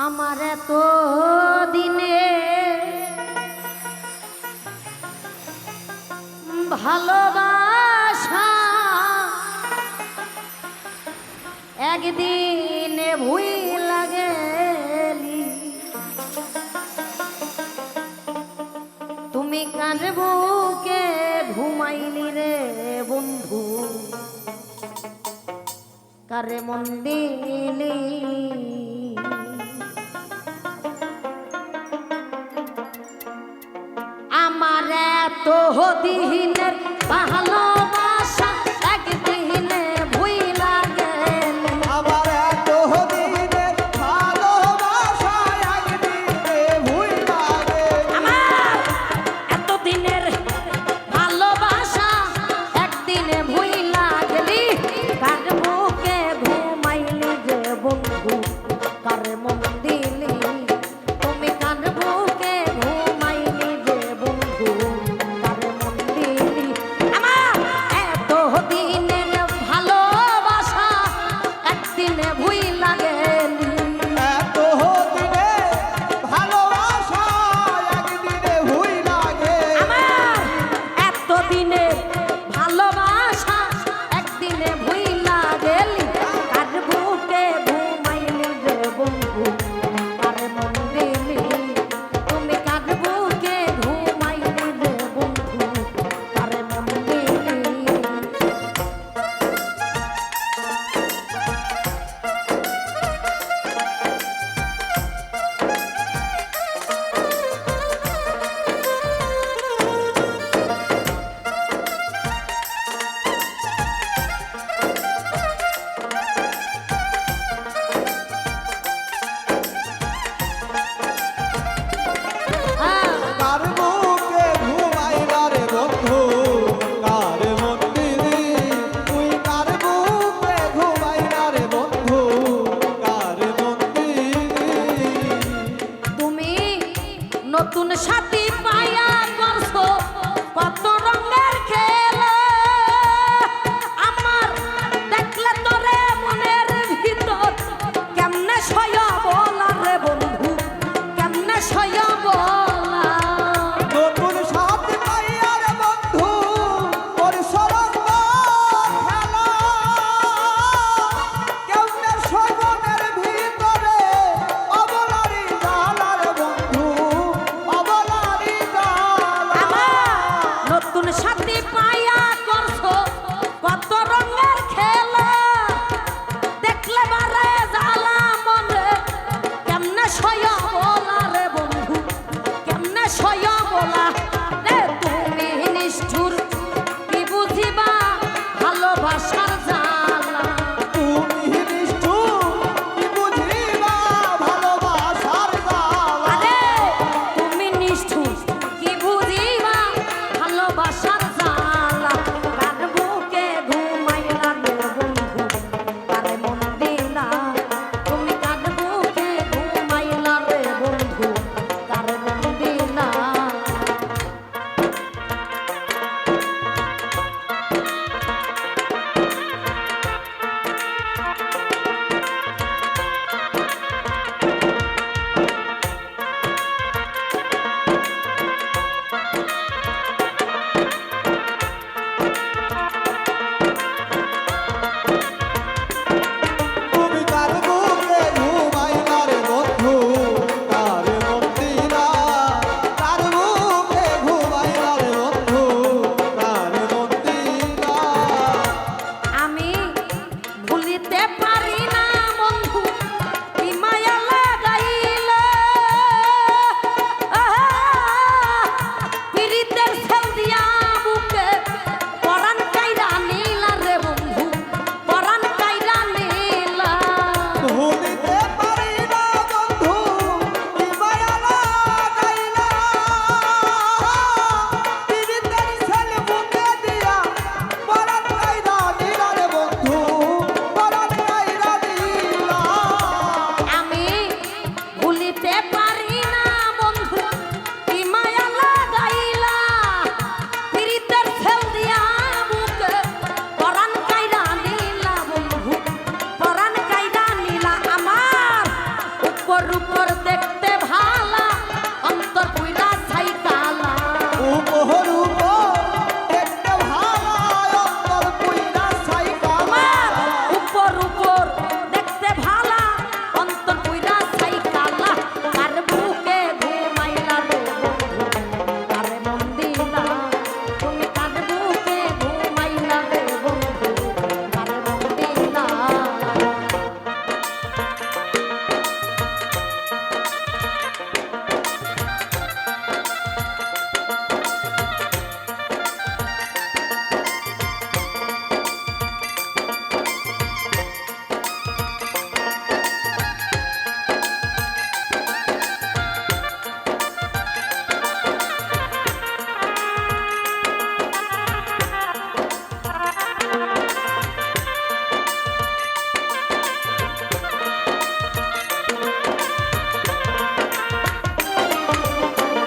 আমার এত দিনে ভালোবাসা একদিনে ভুইলা গেলি, তুমি কার বুকে ঘুমাইলি রে বন্ধু, কারে মন দিলি। আমার এত দিনের ভালোবাসা একদিনে ভুইলা গেলি, আমার এত দিনের ভালোবাসা একদিনে ভুইলা গেলি। আমার এত দিনের ভালোবাসা একদিনে ভুইলা গেলি, কার বুকে ঘুমাইলি যে বন্ধু, কার মন দিলি। তুমি কার বুকে ঘুমাইলি যে বন্ধু, কার মন দিলি। আমার এত দিনের ভালোবাসা একদিনে ভুইলা গেলি, এত দিনের ভালোবাসা একদিনে ভুইলা গেলি। আমার এত দিনের ভালোবাসা একদিনে ভুইলা গেলি, কার বুকে ঘুমাইলি যে বন্ধু, কার মন দিলি। তুমি কার বুকে ঘুমাইলি যে বন্ধু, কার মন দিলি। কার বুকে ঘুমাইলা রে বন্ধু, কার মন দিলি। তুই কার বুকে ঘুমাইলা রে বন্ধু, কার মন দিলি। তুমি নতুন সাথী পায়া করছো কত রঙের খেলা, আমার দেখলে তোরে মনের ভিতর কেমনে সয়া বলা রে বন্ধু, কেমনে সয়া বলা। নতুন সাথী পাইয়া রে বন্ধু, তোর সরঙ্গ খেলা। কেমনে সজনের ভিতরে অবলারি জ্বালা রে বন্ধু, অবলারি জ্বালা। আমার নতুন সাথী পায়া করছো কত রঙের খেলা, দেখলে বারে জ্বালা মনে কেমনে সয়া বলা রে বন্ধু, কেমনে সয়া বলা রে। তুমি নিষ্ঠুর কি বুঝিবা ভালোবাসার জ্বালা, তুমি নিষ্ঠুর কি বুঝিবা ভালোবাসার জ্বালা। আরে তুমি নিষ্ঠুর কি বুঝিবা ভালোবাসার জ্বালা। কার বুকে ঘুমাইলা রে বন্ধু, কার মন দিলা। তুমি কার বুকে ঘুমাইলা উপর দেখতে ভালা অন্তর পুইরা ছাই কালা উপর উপর দেখতে ভালা অন্তর পুইরা ছাই কালা উপর উপর দেখতে ভালা অন্তর পুইরা ছাই কালা কার বুকে ঘুমাইলা রে বন্ধু কারে মন দিলা তুমি কার বুকে ঘুমাইলা রে বন্ধু কারে মন দিলা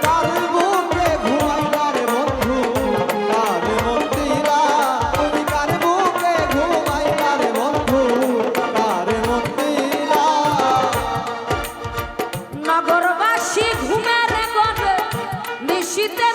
কার বুকে ঘুমাইলা রে বন্ধু কার মন দিলা তুমি কার বুকে ঘুমাইলা রে বন্ধু কার মন দিলা নগরবাসী ঘুমের ঘরে নিশিতে